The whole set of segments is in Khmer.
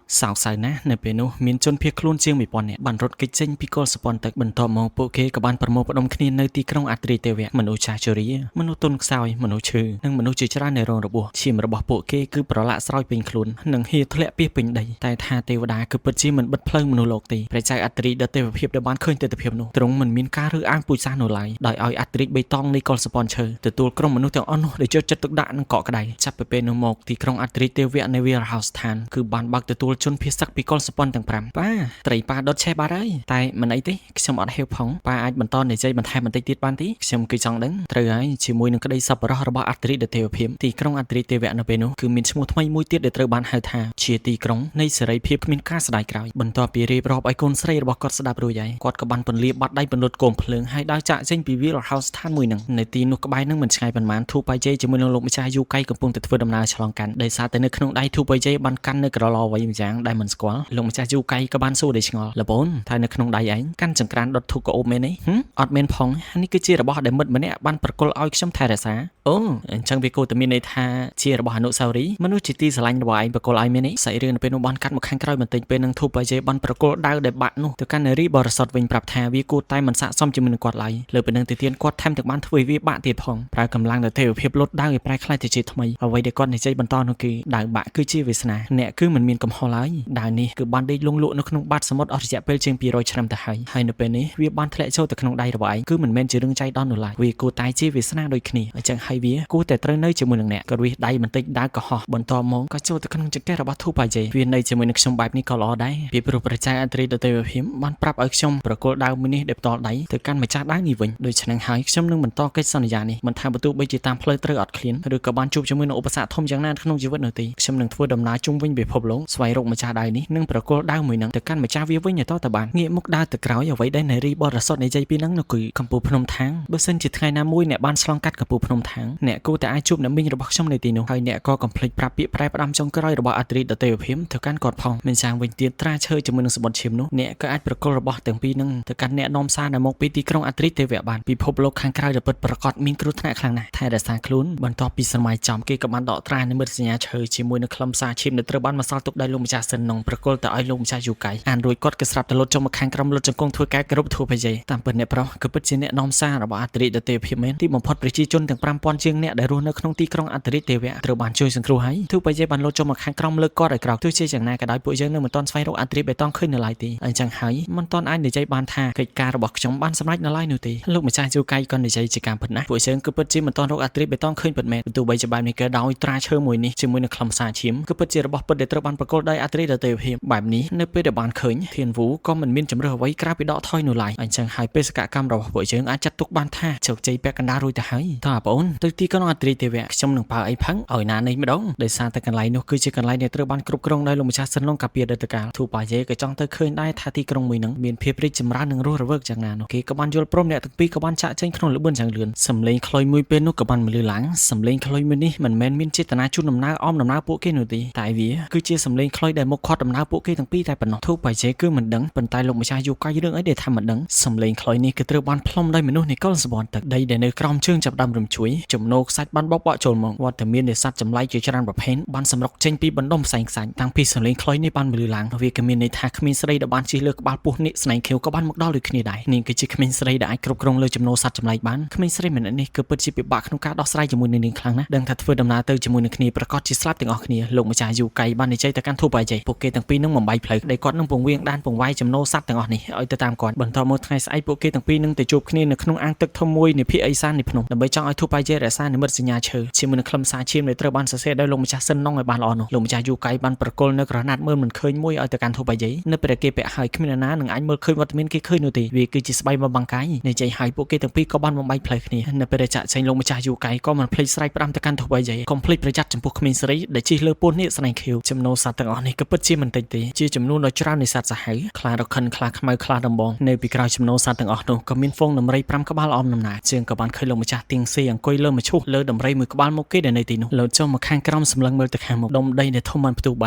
សោកសៅណាស់នៅពេលនោះមានជនភៀសខ្លួនជាង1000នាក់បានរត់គេចចេញពីកុលសម្ព័ន្ធទឹកបន្ទាប់មកពួកគេក៏បានប្រមូលផ្ដុំគ្នានៅទីក្រុងអត្រិទេវៈមនុស្សចាស់ជរាមនុស្សទុនខ្សោយមនុស្សឈឺនិងមនុស្សជាច្រើននៅរងរបួសឈាមរបស់ពួកគេគឺប្រឡាក់ស្រោចពេញខ្លួននិងហៀធ្លាក់ពីពេញដីតែថាទេវតាគឺពិតជាមិនបិទផ្លូវមនុស្សលោកទេព្រះចៅអត្រិដទេវភាពដែលបានឃើញទិដ្ឋភាពនោះទ្រង់មិនមានការរើសអើងពូជសាសន៍នោះឡើយដោយឲ្យអត្រិបៃតងនៃកុលសម្ព័ន្ធឈើទទួលក្រុមមនុស្សទាំងអស់នោះដែលយកចិត្តទុកដាក់និងកក់ក្ដៅចាប់ពីពេលនោះមកទីក្រុងអត្រិទេវៈនៃវីរហោស្ថានគឺបានបើកទទួលជនភៀសសឹកពីកុលសម្ព័ន្ធទាំង5ប៉ាត្រីប៉ាដុតឆេះបាត់ហើយតែមិនអីទេខ្ញុំអត់ហេវផងប៉ាអាចបន្តនិយាយបន្ថែមបន្តិចទៀតបានទេខ្ញុំគឺចង់ដឹងត្រូវហើយជាមួយនឹងក្តីសប្បុរសរបស់អត្រិដទេវភាពទីក្រុងអត្រិទេវៈនៅពេលនោះគឺមានឈ្មោះថ្មីមួយទៀតដែលត្រូវបានហៅថាជាទីក្រុងនៃសេរីភាពគ្មានការស្ដាយក្រោយបន្ទាប់ពីរៀបរាប់ឲ្យកូនស្រីរបស់គាត់ស្ដាប់រួចហើយគាត់ក៏បានពន្លាបាត់ដៃពន្លត់គោមភ្លើងហើយដើរចាក់ចេញពីវីលហោស្ថានមួយនឹងនៅទីនោះក្បែរនឹងមិនឆ្ងាយប៉ុន្មានធូបៃជ័យជាមួយនឹងលោកម្ចាស់យូកៃកំពុងតែធ្វើដំណើរឆ្លងកាត់ដោយសារតែនៅក្នុងដៃធូបៃជ័យបានកាន់នៅក្រឡអ្វីម្យ៉ាងដែលមិនស្គាល់លោកម្ចាស់យូកៃក៏បានសួរដោយឆ្ងល់លបូនថានៅក្នុងដៃឯងកាន់ចង្ក្រានដុតធូបក៏អូបមែនទេអត់មែនផងនេះគឺជារបស់ដែលមិត្តម្នាក់បានប្រគល់ឲ្យខ្ញុំថែរក្សាអូអញ្ចឹងវាគួរតែមានន័យថាជារបស់អនុស្សាវរីយ៍មនុស្សជាទីស្រឡាញ់របស់ឯងប្រគល់ឲ្យមែនទេសាច់រឿងនៅពេលនោះបានកាត់មកខាងក្រោយបន្តិចពេលនឹងធូបបៃជ័យបានប្រគល់ដាវដែលបាក់នោះទៅកាន់នារីបរិសុទ្ធវិញប្រាប់ថាវាគួរតែមិនស័ក្តិសមជាមួយនឹងគាត់ឡើយលើពីនឹងទៅទៀតគាត់ថែមទាំងបានធ្វើវាបាក់ទៀតផងប្រើកម្លាំងទៅទេវភាពលុតដាវឲ្យប្រែក្លាយទៅជាថ្មីអ្វីដែលគាត់និយាយបន្តនោះគឺដាវបាក់គឺជាវាសនាអ្នកគឺមិនមានកំហុសឡើយដាវនេះគឺបានដេកលងលក់នៅក្នុងបាតសមុទ្រអស់រយៈពេលជាង200ឆ្នាំទៅហើយនៅពេលនេះវាបានធ្លាក់ចូលទៅក្នុងដៃរបស់ឯងគឺមិនមែនជារឿងចៃដន្យនោះឡើយវាគួរតែជាវាសនាដូចគ្នាអញ្ចឹងហើយវាគួរតែត្រូវនៅជាមួយនឹងអ្នកក៏វាដៃបន្តិចដាវក៏ហោះបន្តមកក៏ចូលទៅក្នុងចង្កេះរបស់ធូបបាយជ័យវានៅជាមួយនឹងខ្ញុំបែបនេះក៏ល្អដែរពីព្រោះព្រះចៅអត្រិដទេវភាពបានប្រាប់ឲ្យខ្ញុំប្រគល់ដាវមួយនេះដែលផ្ទាល់ដៃទៅកាន់ម្ចាស់ដាវនេះវិញដូច្នេះហើយខ្ញុំនឹងបន្តកិច្ចសន្យានេះមិនថាបើទោះបីជាតាមផ្លូវត្រូវអត់ឃ្លានឬក៏បានជួបជាមួយនឹងឧបសគ្គធំយ៉ាងណាក្នុងជីវិតនោះទេខ្ញុំនឹងធ្វើដំណើរជុំវិញពិភពលោកស្វែងរកម្ចាស់ដាវនេះនិងប្រគល់ដាវមួយនឹងទៅកាន់ម្ចាស់វាវិញឲ្យតទៅបានងាកមុខដើរទៅក្រោយអ្វីដែលនារីបរិសុទ្ធនិយាយពីនឹងនោះគឺកំពូលភ្នំថាងបើសិនជាថ្ងៃណាមួយអ្នកបានឆ្លងកាត់កំពូលភ្នំថាងអ្នកគួរតែអាចជួបអ្នកមីងរបស់ខ្ញុំនៅទីនោះហើយអ្នកក៏កុំភ្លេចប្រាប់ពាក្យប្រែផ្ដាំចុងក្រោយរបស់អត្រិដទេវភាពទៅកាន់គាត់ផងមិនចាំវិញទៀតត្រាឈើជាមួយនឹងសមុទ្រឈាមនោះអ្នកក៏អាចប្រគល់របស់ទាំងពីរនឹងទៅកាន់អ្នកនាំសារដែលមកពីទីក្រុងអត្រិទេវៈបានពិភពលោកខាងក្រៅដែលពិតប្រាកដមានគ្រោះថ្នាក់ខ្លាំងណាស់ថែរក្សាខ្លួនបន្ទាប់ពីសម័យចំគេក៏បានដកត្រានិមិត្តសញ្ញាឈើជាមួយនឹងខ្លឹមសារឈាមដែលត្រូវបានបន្សល់ទុកដោយលោកម្ចាស់សិននងប្រគល់ទៅឲ្យលោកម្ចាស់យូកៃអានរួចគាត់ក៏ស្រាប់តែលុតចុះមកខាងក្រោមលុតជង្គង់ធ្វើការគោរពធូបបច្ច័យតាមពិតអ្នកប្រុសគឺពិតជាអ្នកនាំសាររបស់អត្រិដទេវភាពមែនទីបំផុតប្រជាជនទាំង5000ជាងអ្នកដែលរស់នៅក្នុងទីក្រុងអត្រិទេវៈត្រូវបានជួយសង្គ្រោះហើយធូបបច្ច័យបានលុតចុះមកខាងក្រោមលើកគាត់ឲ្យក្រោកទោះជាយ៉ាងណាក៏ដោយពួកយើងនៅមិនទាន់ស្វែងរកអត្រិបេតងឃើញនៅឡើយទេអញ្ចឹងហើយមិនទាន់អាចនិយាយបានថាកិច្ចការរបស់ខ្ញុំបានសម្រេចនៅឡើយនោះទេលោកម្ចាស់យូកៃក៏និយាយជាការពិតណាស់ពួកយើងគឺពិតជាមិនទាន់រកអត្រិបេតងឃើញពិតមែនទោះបីជាបែបនេះក៏ដោយត្រាឈើមួយនេះជាមួយនឹងខ្លឹមសារឈាមគឺពិតជារបស់ពិតដែលត្រូវបានប្រគល់ដោយអត្រិដទេវភាពបែបនេះនៅពេលដែលបានឃើញធានវូក៏មិនមានជំរឿអ្វីក្រៅពីដកថយនោះឡើយអញ្ចឹងហើយបេសកកម្មរបស់ពួកយើងអាចចាត់ទុកបានថាជោគជ័យពាក់កណ្ដាលរួចទៅហើយតើបងប្អូនទៅទីក្រុងអត្រិទេវៈខ្ញុំនឹងប្រើអីផឹងឲ្យណានេះម្ដងដោយសារតែកន្លែងនោះគឺជាកន្លែងដែលត្រូវបានគ្រប់គ្រងដោយលោកម្ចាស់សិនឡុងកាពីអតីតកាលធូបាយេក៏ចង់ទៅឃើញដែរថាទីក្រុងមួយនឹងមានភាពរីកចម្រើននិងរស់រវើកយ៉ាងណានោះគេក៏បានយល់ព្រមអ្នកទាំងពីរក៏បានចាក់ចែងក្នុងល្បឿនយ៉ាងលឿនសំឡេងខ្លុយមួយពេលនោះក៏បានបន្លឺឡើងសំឡេងខ្លុយមួយនេះមិនមែនមានចេតនាជូនដំណើរអមដំណើរពួកគេនោះទេតែវាគឺជាសំឡេងខ្លុយដែលមកខាត់ដំណើរពួកគេទាំងពីរតែប៉ុណ្ណោះធូបាយេគឺមិនដឹងប៉ុន្តែលោកម្ចាស់យូកៃរឿងអីដែលថាមិនដឹងសំឡេងខ្លុយនេះគឺត្រូវបានផ្លុំដោយមនុស្សនៃកុលសម្ព័ន្ធទឹកដីដែលនៅក្រោមជើងចាប់ដើមរំជួយចំណូលខ្សាច់បានបោកបក់ចូលមកវត្តមាននៃសត្វចម្លែកជាច្រើនប្រភេទបានសម្រុកចេញពីបណ្ដុំផ្សែងខ្សាច់តាំងពីសំឡេងខ្លុយនេះបានបន្លឺឡើងវាក៏មានន័យថាគ្មានស្រីដែលបានជិះលើក្បាលពស់នាគស្នែងខៀវក៏បានមកដល់ដូចគ្នាដែរនាងគឺជាក្មេងស្រីដែលអាចគ្រប់គ្រងលើចំណូលសត្វចម្លែកបានក្មេងស្រីម្នាក់នេះគឺពិតជាពិបាកក្នុងការដោះស្រាយជាមួយនឹងនាងខ្លាំងណាស់ដឹងថាធ្វើដំណើរទៅជាមួយនឹងគ្នាប្រកាសជាស្លាប់ទាំងអស់គ្នាលោកម្ចាស់យូកៃបាននិយាយទៅកាន់ធូបបាយជ័យពួកគេទាំងពីរនឹងបំបីផ្លូវដែលគាត់នឹងពង្រៀងដានពង្វាយចំណូលសត្វទាំងអស់នេះឲ្យទៅតាមគាត់បន្តមកថ្ងៃស្អែកពួកគេទាំងពីរនឹងទៅជួបគ្នានៅក្នុងអាងទឹកធំមួយនៃភូមិអេសាននៃភ្នំដើម្បីចង់ឲ្យធូបបាយជ័យរក្សានិមិត្តសញ្ញាឈើជាមួយនឹងខ្លឹមសារឈាមដែលត្រូវបានសរសេរដោយលោកម្ចាស់សិនណុងឲ្យបានល្អនោះលោកម្ចាស់យូកៃបានប្រគល់នៅក្រណាត់មើលមិនឃើញមួយឲ្យទៅកាន់ធូបបាយជ័យនៅពេលគេពាក់ហើយគ្មានណានឹងអាចមើលឃើញវត្តមានគេឃើញនោះទេវាគឺជាស្បៃបំបង្កាយនិយាយឲ្យពួកគេទាំងពីរក៏បានបំបីផ្លូវគ្នានៅពេលដែលចាក់ចេញលោកម្ចាស់យូកៃក៏មិនភ្លេចស្រែកផ្ដាំទៅកាន់ធូបបាយជ័យកុំភ្លេចប្រយ័ត្នចំពោះក្មេងស្រីដែលជិះលើពស់នាគស្នែងខៀវចំណូលសត្វទាំងអស់នេះក៏ពិតជាមិនតិចទេជាចំនួនដ៏ច្រើននៃសត្វសាហាវខ្លារខិនខ្លាខ្មៅខ្លាដំបងនៅពីក្រោយចំណូលសត្វទាំងអស់នោះក៏មានហ្វូងដំរី5ក្បាលអមដំណើរជាងក៏បានឃើញលោកម្ចាស់ទៀងស៊ីអង្គុយលើមឈូសលើដំរីមួយក្បាលមកគេដែលនៅទីនោះលោតចុះមកខាងក្រោមសម្លឹងមើលទៅខាងមុខដុំដីដែលធំបានផ្ទុះប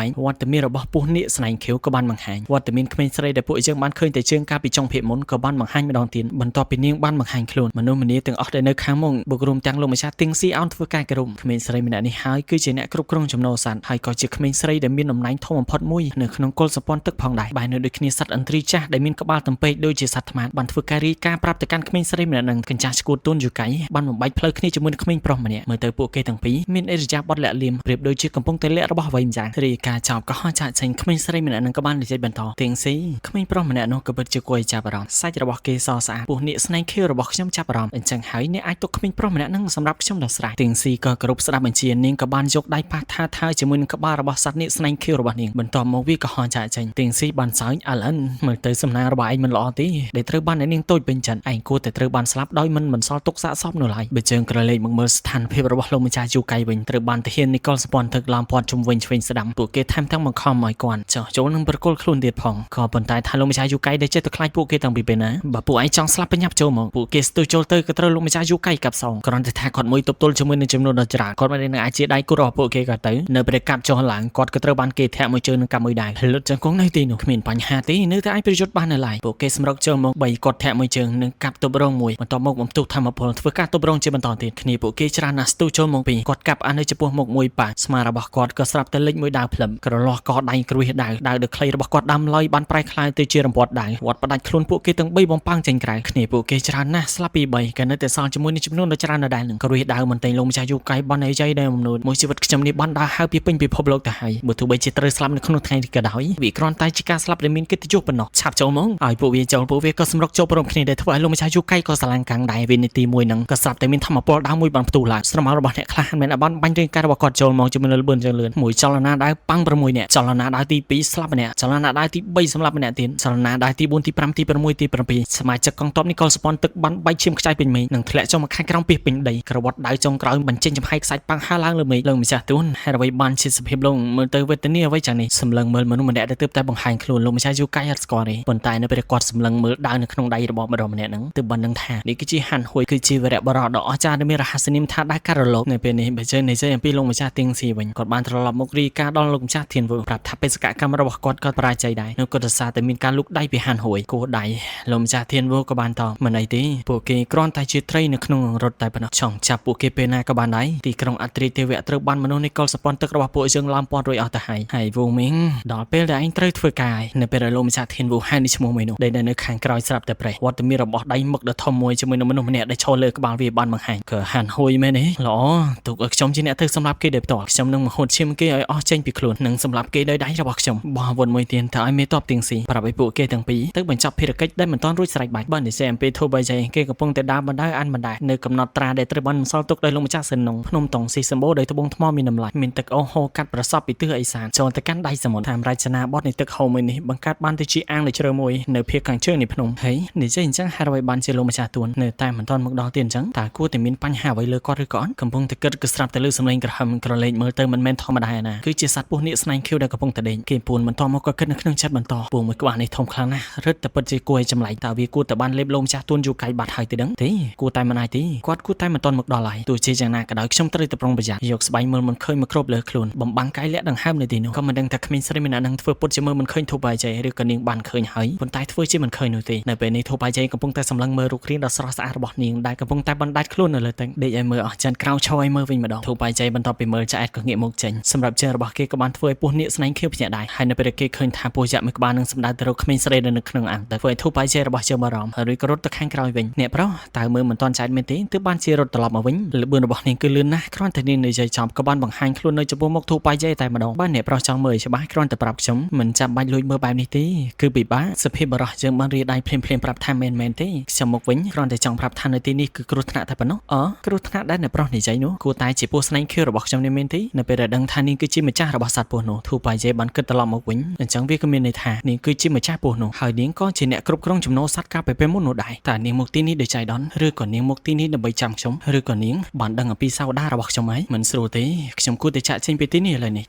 ែកវត្តមានរបស់ពស់នាគស្នែងខៀវក៏បានបង្ហាញវត្តមានក្មេងស្រីដែលពួកយើងបានឃើញតែជើងកាលពីចុងភាគមុនក៏បានបង្ហាញម្ដងទៀតបន្ទាប់ពីនាងបានបង្ហាញខ្លួនមនុស្សម្នាទាំងអស់ដែលនៅខាងមុខបុករួមទាំងលោកម្ចាស់ទៀងស៊ីអោនធ្វើការគោរពក្មេងស្រីម្នាក់នេះហើយគឺជាអ្នកគ្រប់គ្រងចំណូលសត្វហើយក៏ជាក្មេងស្រីដែលមានតំណែងធ ធំបំផុតមួយនៅក្នុងកុលសម្ព័ន្ធទឹកផងដែរបែរនៅដូចគ្នាសត្វឥន្ទ្រីចាស់ដែលមានក្បាលទំពេកដូចជាសត្វថ្មបានធ្វើការរាយការណ៍ប្រាប់ទៅកាន់ក្មេងស្រីម្នាក់នឹងកញ្ចាស់ឈួតទូនយូកៃបានបំបែកផ្លូវគ្នាជាមួយនឹងក្មេងប្រុសម្នាក់មើលទៅពួកគេទាំងពីរមានអិរិយាបថលាក់លៀមប្រៀបដូចជាកំពុងតែលាក់របស់អ្វីម្យ៉ាងរាយការណ៍ចប់ក៏ហោះចាក់ចេញក្មេងស្រីម្នាក់នឹងក៏បាននិយាយបន្តទៀងស៊ីក្មេងប្រុសម្នាក់នោះក៏ពិតជាគួរឲ្យចាប់អារម្មណ៍សាច់របស់គេសស្អាតពួកនាគស្នែងខៀវរបស់ខ្ញុំចាប់អារម្មណ៍អញ្ចឹងហើយអ្នកអាចទុកក្មេងប្រុសម្នាក់នឹងសម្រាប់ខ្ញុំដល់ស្រេចទៀងស៊ីក៏គោរពស្ដាប់បញ្ជានាងក៏បានយកដៃប៉ះថាថាជាមួយនឹងក្បាលរបស់សត្វនាគស្នែងខៀវរបស់នាងបន្ទាប់មកវាក៏ហោះចាក់ចេញទៀងស៊ីបានសើចអលិនមើលទៅសំណាងរបស់ឯងមិនល្អទេដែលត្រូវបាននាងតូចពេញចិត្តឯងគួរតែត្រូវបានស្លាប់ដោយមិនបន្សល់ទុកសាកសពនោះឡើយបើជើងក្រឡេកមកមើលស្ថានភាពរបស់លោកម្ចាស់យូកៃវិញត្រូវបានទាហាននីកុលសម្ព័ន្ធទឹកឡាមព័ទ្ធជុំវិញឆ្វេងស្ដាំពួកគេថែមទាំងបង្ខំឲ្យគាត់ចោះចូលនឹងប្រគល់ខ្លួនទៀតផងក៏ប៉ុន្តែថាលោកម្ចាស់យូកៃដែលចិត្តទៅខ្លាចពួកគេតាំងពីពេលណាបើពួកឯងចង់ស្លាប់បញ្ញាប់ចូលមកពួកគេស្ទុះចូលទៅក៏ត្រូវលោកម្ចាស់យូកៃកាប់សងគ្រាន់តែថាគាត់មួយទប់ទល់ជាមួយនឹងចំនួនដ៏ច្រើនគាត់មិននឹងអាចជាដៃគូរបស់ពួកគេក៏ទៅនៅពេលកាប់ចុះឡើងគាត់ក៏ត្រូវបានគេធាក់មួយជើងនឹងកាប់មួយដៃលុតចង្គង់នៅទីនោះគ្មានបញ្ហាទេនៅតែអាចប្រយុទ្ធបាននៅឡើយពួកគេសម្រុកចូលមក3គាត់ធាក់មួយជើងនឹងកាប់ទប់រងមួយបន្ទាប់មកបំទុះធម្មពលធ្វើការទប់រងជាបន្តទៀតគ្នាពួកគេច្រើនណាស់ស្ទុះចូលមកពីគាត់កាប់អានៅចំពោះមុខមួយប៉ាស្មារបស់គាត់ក៏ស្រាប់តែលេចមួយដាវភ្លឹមក្រឡោះកដៃគ្រួសដាវដ៏ខ្លីរបស់គាត់ដាំឡើយបានប្រែក្លាយទៅជារំពាត់ដាវវត្តផ្ដាច់ខ្លួនពួកគេទាំង3បំផាំងចេញក្រៅគ្នាពួកគេច្រើនណាស់ស្លាប់ពី3ក៏នៅតែសល់ជាមួយនឹងចំនួនដ៏ច្រើនដដែលនឹងគ្រួសដាវមិនតែលោកម្ចាស់យូកៃបានឲ្យចៃដែរបំណូតមួយជីវិតខ្ញុំនេះបានដើរហើរពីពេញពិភពលោកទៅហើយបើទោះបីជាត្រូវស្លាប់នៅក្នុងថ្ងៃនេះក៏ដោយវាគ្រាន់តែជាការស្លាប់ដែលមានកិត្តិយសប៉ុណ្ណោះឆាប់ចូលមកឲ្យពួកវាចូលពួកវាក៏សម្រុកចូលព្រមគ្នាដែលធ្វើឲ្យលោកម្ចាស់យូកៃក៏ស្រឡាញ់កាំងដែរវិនាទីមួយហ្នឹងក៏ស្រាប់តែមានធម្មពលដើមមួយបានផ្ទុះឡើងស្រមោលរបស់អ្នកខ្លះមិនបានបាញ់រាងកាយរបស់គាត់ចូលមកជាមួយនឹងលបឿនចលឿនមួយចលនាដើរប៉ាំង6នាក់ចលនាដើរទី2ស្លាប់ម្នាក់ចលនាដើរទី3សម្លាប់ម្នាក់ទៀតចលនាដើរទី4ទី5ទី6ទី7សមាជិកកងទ័ពនីកុលសម្ព័ន្ធទឹកបានបែកឈាមខ្ចាយពេញមេឃនិងធ្លាក់ចុះមកខាងក្រោមពីពេញដីក្រវ៉ាត់ដៅចុងក្រោយបញ្ចេញចំហាយខ្សាច់ប៉ាំងហើរឡើងលើមេឃលោកម្ចាស់ទួនហេតុអ្វីបានជាសភាពលោកមើលទៅវេទនាអ្វីយ៉ាងនេះសម្លឹងមើលមនុស្សម្នាក់ដែលទើបតែបង្ហាញខ្លួនលោកម្ចាស់យូកៃអត់ស្គាល់ទេប៉ុន្តែនៅពេលគាត់សម្លឹងមើលដើរនៅក្នុងដៃរបស់ម្ដងម្នាក់ហ្នឹងទើបបានដឹងថានេះគឺជាហាន់ហួយគឺជាវីរៈបរិបដ៏អស្ចារ្យដែលមានរហស្សនាមថាដើរកាត់រលកនៅពេលនេះបើជើនិយាយអំពីលោកម្ចាស់ទៀងស៊ីវិញគាត់បានត្រឡប់មករីកាដល់លោកម្ចាស់ធានវឺប្រាប់ថាបេសកកម្មរបស់គាត់ក៏បរាជ័យដែរនៅគាត់សារតែមានការលូកដៃពីហាន់ហួយគោះដៃលោកម្ចាស់ធានវឺក៏បានតមិនអីទេពួកគេគ្រាន់តែជាត្រីនៅក្នុងរថតែប៉ុណ្ណោះចង់ចាប់ពួកគេពេលណាក៏បានដែរទីក្រុងអត្រីទេវៈត្រូវបានមនុស្សនីកុលសម្ព័ន្ធទឹករបស់ពួកយើងឡាមព័ទ្ធរួចអស់ទៅហើយវូមីងដល់ពេលដែលឯងត្រូវធ្វើការនៅពេលដែលលោកម្ចាស់ធានវូហៅនេះឈ្មោះមួយនោះដែលនៅខាងក្រោយស្រាប់តែប្រេះវត្តមានរបស់ដៃមឹកដ៏ធំមួយជាមួយនឹងមនុស្សម្នាក់ដែលឈរលើក្បាលវាបានបង្ហាញក៏ហាន់ហួយមែនទេល្អទុកឲ្យខ្ញុំជាអ្នកទៅសម្រាប់គេដោយផ្ទាល់ខ្ញុំនឹងមហូតឈាមគេឲ្យអស់ចេញពីខ្លួននិងសម្រាប់គេដោយដៃរបស់ខ្ញុំបោះវត្តមួយទៀតទៅឲ្យមេតបទៀងស៊ីប្រាប់ឲ្យពួកគេទាំងពីរទៅបញ្ចប់ភារកិច្ចដែលមិនទាន់រួចស្រេចបាច់បាននិយាយអំពីធូបៃចៃគេកំពុងតែដើរបណ្ដៅអានបណ្ដៅនៅកំណត់ត្រាដែលត្រូវបានបន្សល់ទុកដោយលោកម្ចាស់សិននងភ្នំតុងស៊ីសម្បូរដោយត្បូងថ្មមានតម្លៃមានទឹកអូរហូរកាត់ប្រសពពីទិសឦសានចូលទៅកាន់ដៃសមុទ្រតាមរចនាបថនៃទឹកហូរមួយនេះបង្កើតបានទៅជាអាងដ៏ជ្រៅមួយនៅភាគខាងជើងនៃភ្នំហើយនិយាយអញ្ចឹងហេតុអ្វីបានជាលោកម្ចាស់ទួននៅតែមិនទាន់មកដល់ទៀតអញ្ចឹងតើគួរតែមានបញ្ហាអ្វីលើគាត់ឬក៏អត់កំពុងតែគិតគឺស្រាប់តែលើសំឡេងក្រហមក្រឡេកមើលទៅមិនមែនធម្មតាណាគឺជាសត្វពស់នាគស្នែងខៀវដែលកំពុងតែដេញគេពួនបន្តមកក៏គិតនៅក្នុងចិត្តបន្តពងមួយក្បាលនេះធំខ្លាំងណាស់រឹតតែពិតជាគួរឲ្យចម្លែកតើវាគួរតែបានលេបលោកម្ចាស់ទួនយូកៃបាត់ហើយទេដឹងទេគួរតែមិនអាចទេគាត់គួរតែមិនទាន់មកដល់ហើយទោះជាយ៉ាងណាក៏ដោយខ្ញុំត្រូវតែប្រុងប្រយ័ត្នយកស្បែកមើលមិនឃើញមកគ្របលើខ្លួនបំបាំងកាយលាក់ដង្ហើមនៅទីនោះក៏មិនដឹងថាក្មេងស្រីម្នាក់នឹងធ្វើពុតជាមើលមិនឃើញធូបៃចៃឬក៏នាងបានឃើញហើយប៉ុន្តែធ្វើជាមិនឃើញនោះទេនៅពេលនេះធូបៃចៃកំពុងតែសម្លឹងមើលរូបរាងដ៏ស្រស់ស្អាតរបស់នាងដែលកំពុងតែបណ្ដាច់ខ្លួននៅលើទឹកដេកឲ្យមើលអស់ចិនក្រៅឈរឲ្យមើលវិញម្ដងធូបៃចៃបន្ទាប់ពីមើលឆ្អែតក៏ងាកមកចេញសម្រាប់ជើងរបស់គេក៏បានធ្វើឲ្យពស់នាគស្នែងខៀវភ្ញាក់ដែរហើយនៅពេលគេឃើញថាពស់យក្សមួយក្បាលនឹងសម្ដៅទៅរកក្មេងស្រីនៅក្នុងអាងតែធ្វើឲ្យធូបៃចៃរបស់ជើងបារម្ភហើយក៏រត់ទៅខាងក្រោយវិញអ្នកប្រុសតើមើលមិនទាន់ចែកមែនទេទើបបានជារត់ត្រឡប់មកវិញលបឿនរបស់នាងគឺលឿនណាស់គ្រាន់តែនាងនិយាយចំក៏បានបង្ហាញខ្លួននៅចំពោះមុខធូបៃចៃតែម្ដងបាទអ្នកប្រុសចង់មើលច្បាស់គ្រាន់តែប្រាប់ខ្ញុំមិនចាំបាច់លួចមើលបែបនេះទេគឺពិបាកសភាពបរោះយើងបានរៀបដៃភ្លាមៗប្រាប់ថាមែនទេខ្ញុំមកវិញគ្រាន់តែចង់ប្រាប់ថានៅទីនេះគឺគ្រោះថ្នាក់តែប៉ុណ្ណោះគ្រោះថ្នាក់ដែលអ្នកប្រុសនិយាយនោះគួរតែជាពស់ស្នែងខៀវរបស់ខ្ញុំនេះមែនទេនៅពេលដែលដឹងថានាងគឺជាម្ចាស់របស់សត្វពស់នោះធូបៃចៃបានគិតត្រឡប់មកវិញអញ្ចឹងវាក៏មានន័យថានាងគឺជាម្ចាស់ពស់នោះហើយនាងក៏ជាអ្នកគ្រប់គ្រងចំណូលសត្វកាលពីពេលមុននោះដែរតើនាងមកទីនេះដោយចៃដន្យឬក៏នាងមកទីនេះដើម្បីចាំខ្ញុំឬក៏នាងបានដឹងអំពីសាវតារបស់ខ្ញុំហើយមិនស្រួលទេខ្ញុំគួរតែចាក់ចេញពីទីនេះឥឡូវនេះ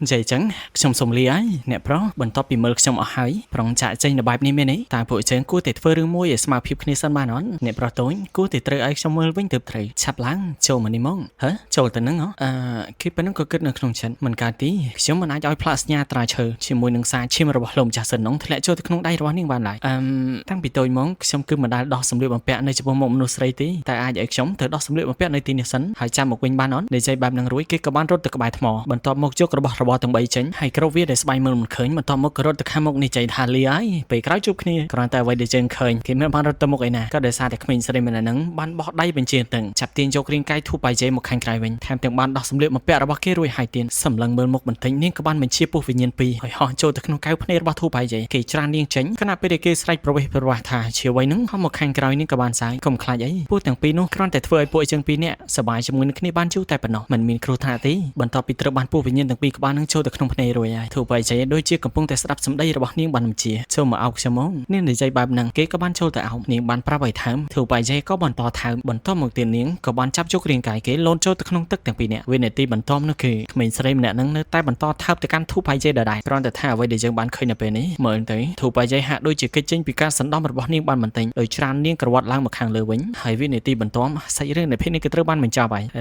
និយាយអញ្ចឹងខ្ញុំសុំលាហើយអ្នកប្រុសបន្ទាប់ពីមើលខ្ញុំអស់ហើយប្រងចាក់ចេញនៅបែបនេះមែនទេតើពួកយើងគួរតែធ្វើរឿងមួយឲ្យស្មើភាពគ្នាសិនបានអត់អ្នកប្រុសតូចគួរតែត្រូវឲ្យខ្ញុំមើលវិញទើបត្រូវឆាប់ឡើងចូលមកនេះមកចូលទៅនឹងគេប៉ុណ្ណឹងក៏គិតនៅក្នុងចិត្តមិនកើតទេខ្ញុំមិនអាចឲ្យផ្លាកសញ្ញាត្រាឈើជាមួយនឹងសារឈាមរបស់លោកម្ចាស់សិននោះធ្លាក់ចូលទៅក្នុងដៃរបស់នាងបានឡើយតាំងពីតូចមកខ្ញុំគឺមិនដែលដោះសម្លៀកបំពាក់នៅចំពោះមុខមនុស្សស្រីទេតែអាចឲ្យខ្ញុំទៅដោះសម្លៀកបំពាក់នៅទីនេះសិនហើយចាំមកវិញបានអត់និយាយបែបនឹងរួចគេក៏បានរត់ទៅក្បែរថ្មបន្ទាប់មកយករបស់របរទាំង3ចេញ ចេញហើយក្រោកវាដែលស្បៃមើលមិនឃើញបន្ទាប់មកក៏រត់ទៅខាងមុខនេះចៃថាលាហើយពេលក្រោយជួបគ្នាគ្រាន់តែអ្វីដែលយើងឃើញគេមិនបានរត់ទៅមុខឯណាក៏ដោយសារតែក្មេងស្រីម្នាក់ហ្នឹងបានបោះដៃបញ្ជាទាំងចាប់ទាញយករាងកាយធូបបាយជ័យមកខាងក្រៅវិញថែមទាំងបានដោះសម្លៀកបំពាក់របស់គេរួចហើយទៀតសម្លឹងមើលមុខបន្តិចនាងក៏បានបញ្ជាពោះវិញ្ញាណពីរហើយហោះចូលទៅក្នុងកែវភ្នែករបស់ធូបបាយជ័យគេច្រាននាងចេញខណៈពេលដែលគេស្រែកប្រវេសប្រវាស់ថាជាអ្វីហ្នឹងហោះមកខាងក្រោយនាងក៏បានសាយកុំខ្លាចអីពួកទាំងពីរនោះគ្រាន់តែធ្វើឲ្យពួកយើងពីរនាក់សប្បាយជាមួយនឹងគ្នាបានយូរតែប៉ុណ្ណោះមិនមានគ្រោះថ្នាក់ទេបន្ទាប់ពីត្រូវបានពោះវិញ្ញាណទាំងពីរក្បាលនឹងចូលទៅក្នុងភ្នែករួចហើយធូបបាយជ័យដូចជាកំពុងតែស្ដាប់សម្ដីរបស់នាងបានបញ្ជាចូលមកអោបខ្ញុំមកនាងនិយាយបែបហ្នឹងគេក៏បានចូលទៅអោបនាងបានប្រាប់ឲ្យថើមធូបបាយជ័យក៏បន្តថើមបន្ទាប់មកទៀតនាងក៏បានចាប់យករាងកាយគេលូនចូលទៅក្នុងទឹកទាំងពីរនាក់វិនាទីបន្ទាប់នោះគឺក្មេងស្រីម្នាក់ហ្នឹងនៅតែបន្តថើបទៅកាន់ធូបបាយជ័យដដែលគ្រាន់តែថាអ្វីដែលយើងបានឃើញនៅពេលនេះមើលទៅធូបបាយជ័យហាក់ដូចជាគេចចេញពីការសណ្ដំរបស់នាងបានបន្តិចដោយច្រាននាងក្រវត្តឡើងមកខាងលើវិញហើយវិនាទីបន្ទាប់សាច់រឿងនៃភាពនេះក៏ត្រូវបានបញ្ចប់ហើយ